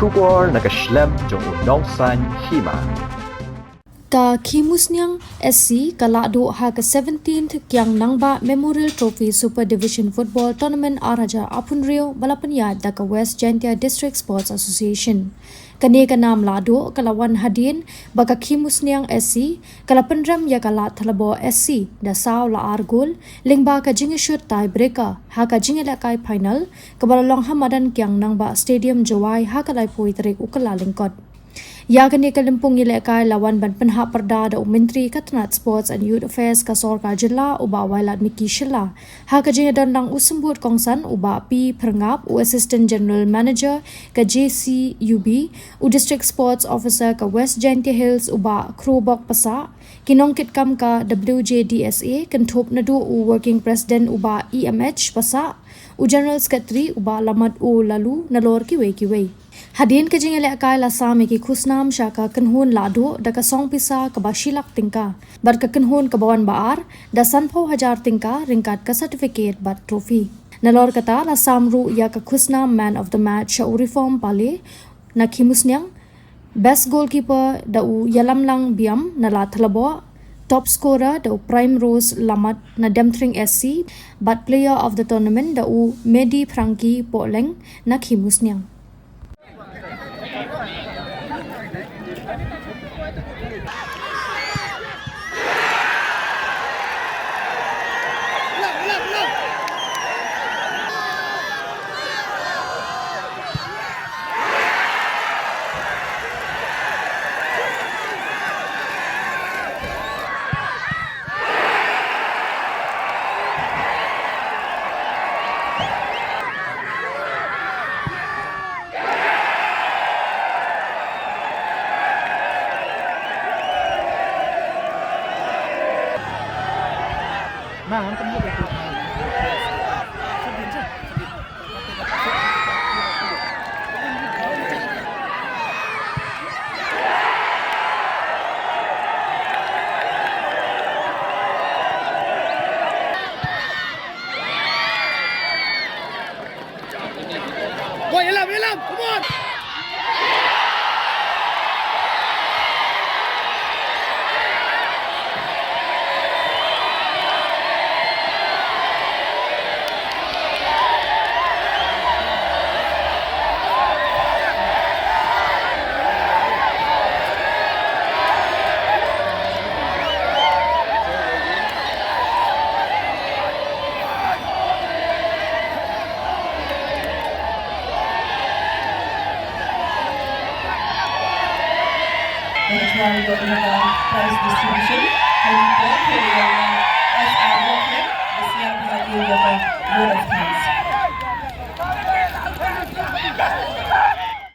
Shubor nakaslem jong unongsan Hima. Ka Khimusniang SC ka Lahduh ha ka 17th Kiang Nangbah Memorial Trophy Super Division Football Tournament araja apunrio balapanya da ka West Jantia District Sports Association. Kani ka nam Lahduh kalawan hadin baka Khimusniang SC kalapanram ya kala thalabo SC da saw la argol lingba ka jingishut tie breaker ha ka jingela kai final kabalalong hamadan Kiang Nangbah Stadium Jawai ha kalai poitrik ukala lingkot. Yakani kalimpung ilekay lawan ban penha perda da Menteri Katanat Sports and Youth Affairs ka Sorka Jilla uba wailat Miki Shilla. Ha ka jingedon lang usembut kongsan uba P Perngap u Assistant General Manager ka JCUB u District Sports Officer ka West Jantia Hills uba Krubok Pasa. Kinongkit kam ka WJDSA kentop nadu u Working President uba EMH Pasa u General Secretary uba Lamat u Lalu nalor kiwe. Hadin ka jingele akay lasami ki khusnam syaka kenhun Lahduh da ka song pisa ka basilak tingka bar ka kenhun ka bawan baar da sanpau hajar tingka ringkat ka certificate bat trophy nalor kata lasamru ya ka khusnam man of the match u reform pale na Khimusniang best goalkeeper da u yalamlang biam na la thalabo top scorer da u prime rose lamat na Demtring SC but player of the tournament da u Medi Frankie Poleng na Khimusniang. Mang kan dia tu. Boy, elam, come on. Prize distribution.